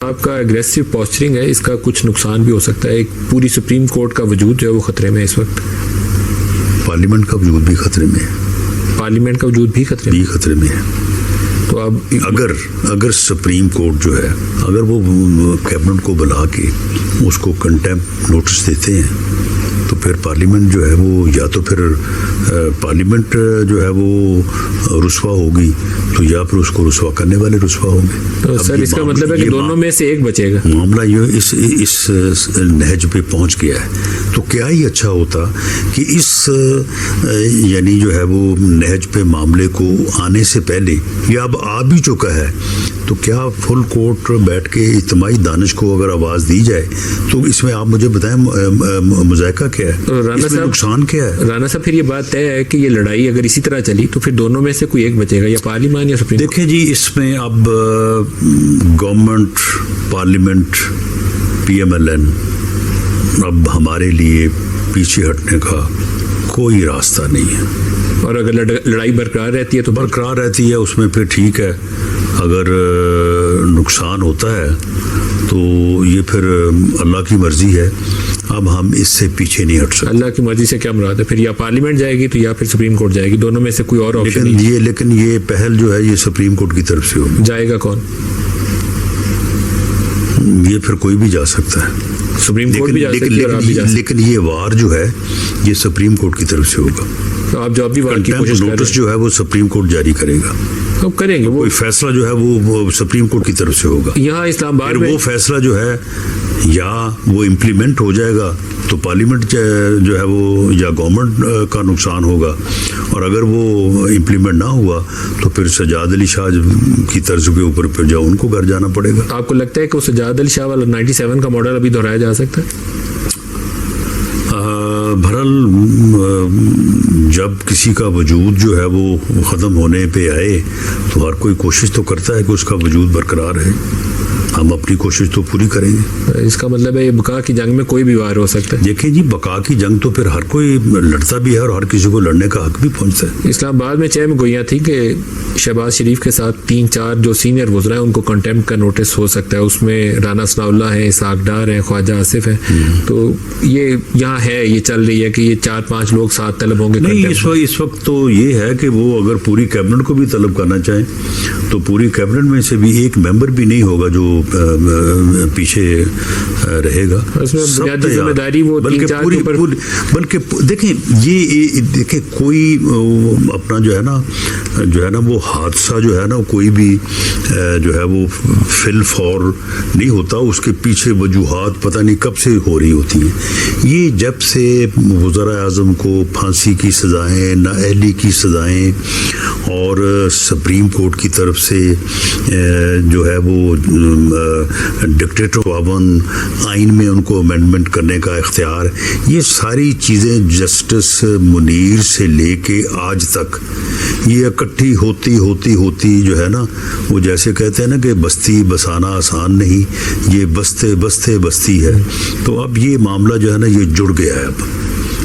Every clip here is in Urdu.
آپ کا اگریسو پوسچرنگ ہے، اس کا کچھ نقصان بھی ہو سکتا ہے. ایک پوری سپریم کورٹ کا وجود جو ہے وہ خطرے میں ہے اس وقت. پارلیمنٹ کا وجود بھی خطرے میں ہے. پارلیمنٹ کا وجود بھی خطرے میں ہے. تو اب اگر سپریم کورٹ جو ہے اگر وہ کیبنٹ کو بلا کے اس کو کنٹیمپٹ نوٹس دیتے ہیں تو پھر پارلیمنٹ جو ہے وہ یا تو پھر پارلیمنٹ جو ہے وہ رسوا ہوگی تو یا پھر اس کو رسوا کرنے والے رسوا ہوں گے. تو سر اس کا مطلب ہے کہ دونوں میں سے ایک بچے گا. معاملہ یہ اس نہج پہ پہنچ گیا ہے تو کیا ہی اچھا ہوتا کہ اس یعنی جو ہے وہ نہج پہ معاملے کو آنے سے پہلے یا اب آ بھی چکا ہے تو کیا فل کورٹ بیٹھ کے اجتماعی دانش کو اگر آواز دی جائے تو اس میں آپ مجھے بتائیں مذائقہ کیا ہے, اس میں نقصان کیا ہے؟ رانا صاحب پھر یہ بات طے ہے کہ یہ لڑائی اگر اسی طرح چلی تو پھر دونوں میں سے کوئی ایک بچے گا, یا پارلیمان یا سپریم کورٹ. دیکھیں جی اس میں اب government parliament P M L N اب ہمارے لیے پیچھے ہٹنے کا کوئی راستہ نہیں ہے. اور اگر لڑائی برقرار رہتی ہے تو برقرار رہتی ہے اس میں پھر ٹھیک ہے, اگر نقصان ہوتا ہے تو یہ پھر اللہ کی مرضی ہے, اب ہم اس سے پیچھے نہیں ہٹ سکتے. اللہ کی مرضی سے کیا مراد ہے؟ پھر یا پارلیمنٹ جائے گی تو یا پھر سپریم کورٹ جائے گی, دونوں میں سے کوئی اور آپشن نہیں. لیکن یہ پہل جو ہے یہ سپریم کورٹ کی طرف سے ہوگی. جائے گا کون؟ یہ پھر کوئی بھی جا سکتا ہے, سپریم کورٹ بھی جا سکتی ہے اور آپ بھی جا سکتے. لیکن یہ وار جو ہے یہ سپریم کورٹ کی طرف سے ہوگا. تو آپ جو اب بھی وار کی کوشش کر رہے ہیں, نوٹس جو ہے وہ سپریم کورٹ جاری کرے گا. اب کریں گے وہ فیصلہ جو ہے وہ سپریم کورٹ کی طرف سے ہوگا. یہاں اسلام آباد میں وہ فیصلہ جو ہے یا وہ امپلیمنٹ ہو جائے گا تو پارلیمنٹ جو ہے وہ یا گورنمنٹ کا نقصان ہوگا, اور اگر وہ امپلیمنٹ نہ ہوا تو پھر سجاد علی شاہ کی طرز کے اوپر پھر جاؤ ان کو گھر جانا پڑے گا. آپ کو لگتا ہے کہ وہ سجاد علی شاہ والا 97 کا ماڈل ابھی دہرایا جا سکتا ہے؟ بہرحال جب کسی کا وجود جو ہے وہ ختم ہونے پہ آئے تو ہر کوئی کوشش تو کرتا ہے کہ اس کا وجود برقرار رہے. ہم اپنی کوشش تو پوری کریں گے. اس کا مطلب ہے یہ بقا کی جنگ میں کوئی بھی وار ہو سکتا ہے. دیکھیں جی بقا کی جنگ تو پھر ہر کوئی لڑتا بھی ہے اور ہر کسی کو لڑنے کا حق بھی پہنچتا ہے. اسلام آباد میں چیم گوئیاں تھیں کہ شہباز شریف کے ساتھ 3-4 جو سینئر وزراء ہیں ان کو کنٹیمپٹ کا نوٹس ہو سکتا ہے. اس میں رانا ثناء اللہ ہیں, اسحاق ڈار ہیں, خواجہ آصف ہیں. تو یہ یہاں ہے, یہ چل رہی ہے کہ یہ 4-5 لوگ ساتھ طلب ہوں گے. نہیں اس وقت تو یہ ہے کہ وہ اگر پوری کیبنٹ کو بھی طلب کرنا چاہیں تو پوری کیبنٹ میں سے بھی ایک ممبر بھی نہیں ہوگا جو پیچھے رہے گا. ذمہ داری وہ بلکہ دیکھیں کوئی اپنا جو ہے نا وہ حادثہ جو ہے نا کوئی بھی جو ہے وہ فل فور نہیں ہوتا, اس کے پیچھے وجوہات پتہ نہیں کب سے ہو رہی ہوتی ہیں. یہ جب سے وزراء اعظم کو پھانسی کی سزائیں, نااہلی کی سزائیں اور سپریم کورٹ کی طرف سے جو ہے وہ ڈکٹیٹر پابند آئین میں ان کو امینڈمنٹ کرنے کا اختیار, یہ ساری چیزیں جسٹس منیر سے لے کے آج تک یہ اکٹھی ہوتی جو ہے نا وہ جیسے کہتے ہیں نا کہ بستی بسانا آسان نہیں, یہ بستے بستی ہے. تو اب یہ معاملہ جو ہے نا یہ جڑ گیا ہے.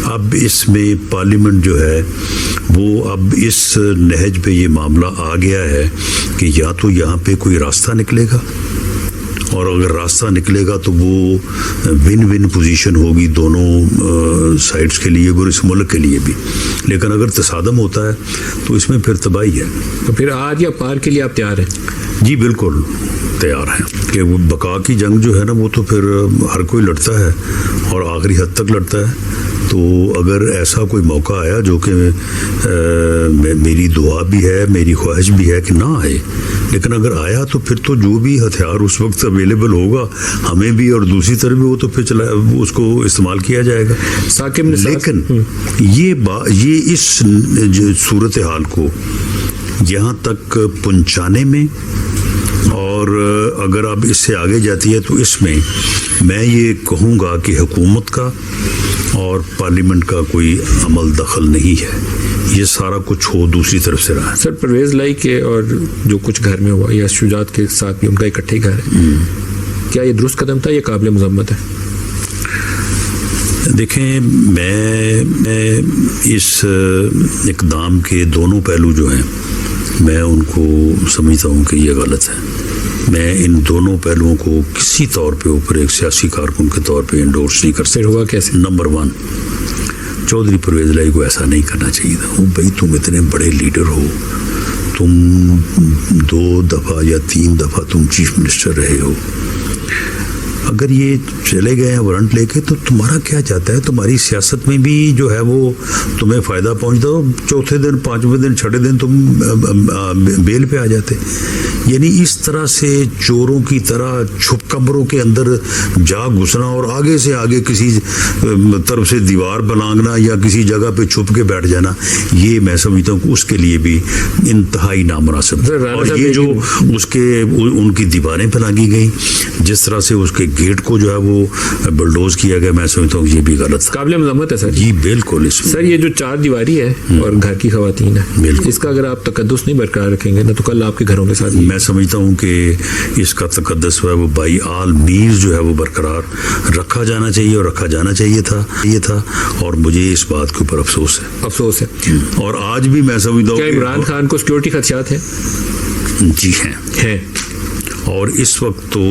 اب اس میں پارلیمنٹ جو ہے وہ اب اس نہج پہ یہ معاملہ آ گیا ہے کہ یا تو یہاں پہ کوئی راستہ نکلے گا, اور اگر راستہ نکلے گا تو وہ ون پوزیشن ہوگی دونوں سائڈز کے لیے اور اس ملک کے لیے بھی. لیکن اگر تصادم ہوتا ہے تو اس میں پھر تباہی ہے. تو پھر آج یا پار کے لیے آپ تیار ہیں؟ جی بالکل تیار ہیں کہ وہ بقا کی جنگ جو ہے نا وہ تو پھر ہر کوئی لڑتا ہے اور آخری حد تک لڑتا ہے. تو اگر ایسا کوئی موقع آیا جو کہ میری دعا بھی ہے, میری خواہش بھی ہے کہ نہ آئے, لیکن اگر آیا تو پھر تو جو بھی ہتھیار اس وقت اویلیبل ہوگا ہمیں بھی اور دوسری طرف بھی وہ تو پھر اس کو استعمال کیا جائے گا. لیکن یہ اس صورتحال کو یہاں تک پہنچانے میں, اور اگر اب اس سے آگے جاتی ہے تو اس میں یہ کہوں گا کہ حکومت کا اور پارلیمنٹ کا کوئی عمل دخل نہیں ہے. یہ سارا کچھ ہو دوسری طرف سے رہا ہے. سر پرویز لائی کے اور جو کچھ گھر میں ہوا یا شجاعت کے ساتھ بھی ان کا اکٹھے گھر ہے, کیا یہ درست قدم تھا یا قابل مذمت ہے؟ دیکھیں میں اس اقدام کے دونوں پہلو جو ہیں میں ان کو سمجھتا ہوں کہ یہ غلط ہے. میں ان دونوں پہلوؤں کو کسی طور پہ اوپر ایک سیاسی کارکن کے طور پہ انڈورس نہیں کر پھر ہوا کیسے؟ نمبر 1، چودھری پرویز الہی کو ایسا نہیں کرنا چاہیے تھا. بھائی تم اتنے بڑے لیڈر ہو، تم 2 دفعہ یا 3 دفعہ تم چیف منسٹر رہے ہو، اگر یہ چلے گئے ہیں وارنٹ لے کے تو تمہارا کیا جاتا ہے؟ تمہاری سیاست میں بھی جو ہے وہ تمہیں فائدہ پہنچتا ہو، چوتھے دن 5ویں دن 6ٹھے دن تم بیل پہ آ جاتے. یعنی اس طرح سے چوروں کی طرح چھپ کمروں کے اندر جا گھسنا اور آگے سے آگے کسی طرف سے دیوار بلانگنا یا کسی جگہ پہ چھپ کے بیٹھ جانا، یہ میں سمجھتا ہوں کہ اس کے لیے بھی انتہائی نامناسب. اور یہ جو اس کے ان کی دیواریں پلانگی گئی، جس طرح سے اس کے گیٹ کو جو ہے وہ بلڈوز کیا گیا، میں سمجھتا ہوں یہ بھی غلط، قابل مذمت ہے سر. جی بالکل. اس سر یہ جو 4 دیواری ہے اور گھر کی خواتین ہے، اس کا اگر آپ تقدس نہیں برقرار رکھیں گے نا تو کل آپ کے گھروں کے ساتھ میں سمجھتا ہوں کہ اس کا تقدس ہے وہ بائی آل مینز جو ہے وہ برقرار رکھا جانا چاہیے اور رکھا جانا چاہیے تھا. اور مجھے اس بات کے اوپر افسوس ہے. اور آج بھی میں سمجھتا ہوں کہ عمران خان کو سیکورٹی خدشات ہیں. جی ہیں، اور اس وقت تو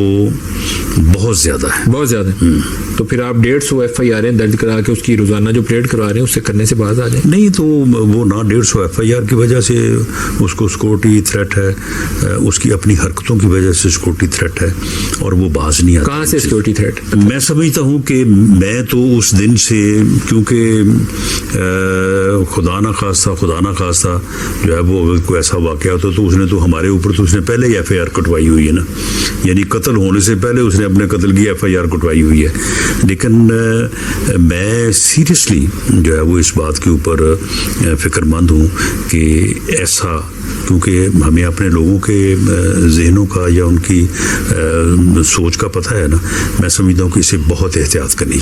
بہت زیادہ ہے. تو پھر آپ 150 FIR درج کرا کے اس کی روزانہ جو پریڈ کروا رہے ہیں اس سے کرنے سے باز آ جائیں. نہیں تو وہ نہ 150 FIR کی وجہ سے اس کو سیکورٹی تھریٹ ہے، اس کی اپنی حرکتوں کی وجہ سے سیکورٹی تھریٹ ہے اور وہ باز نہیں آتا. کہاں سے سیکورٹی تھریٹ؟ میں سمجھتا ہوں کہ میں تو اس دن سے، کیونکہ خدا نہ خواستہ جو ہے وہ اگر کوئی ایسا واقعہ ہوتا تو اس نے تو ہمارے اوپر تو اس نے پہلے ہی FIR کٹوائی ہوئی ہے نا، یعنی قتل ہونے سے پہلے اس نے اپنے قتل کی FIR کٹوائی ہوئی ہے. لیکن میں سیریسلی جو ہے وہ اس بات کے اوپر فکر مند ہوں کہ ایسا، کیونکہ ہمیں اپنے لوگوں کے ذہنوں کا یا ان کی سوچ کا پتہ ہے نا، میں سمجھتا ہوں کہ اسے بہت احتیاط کرنی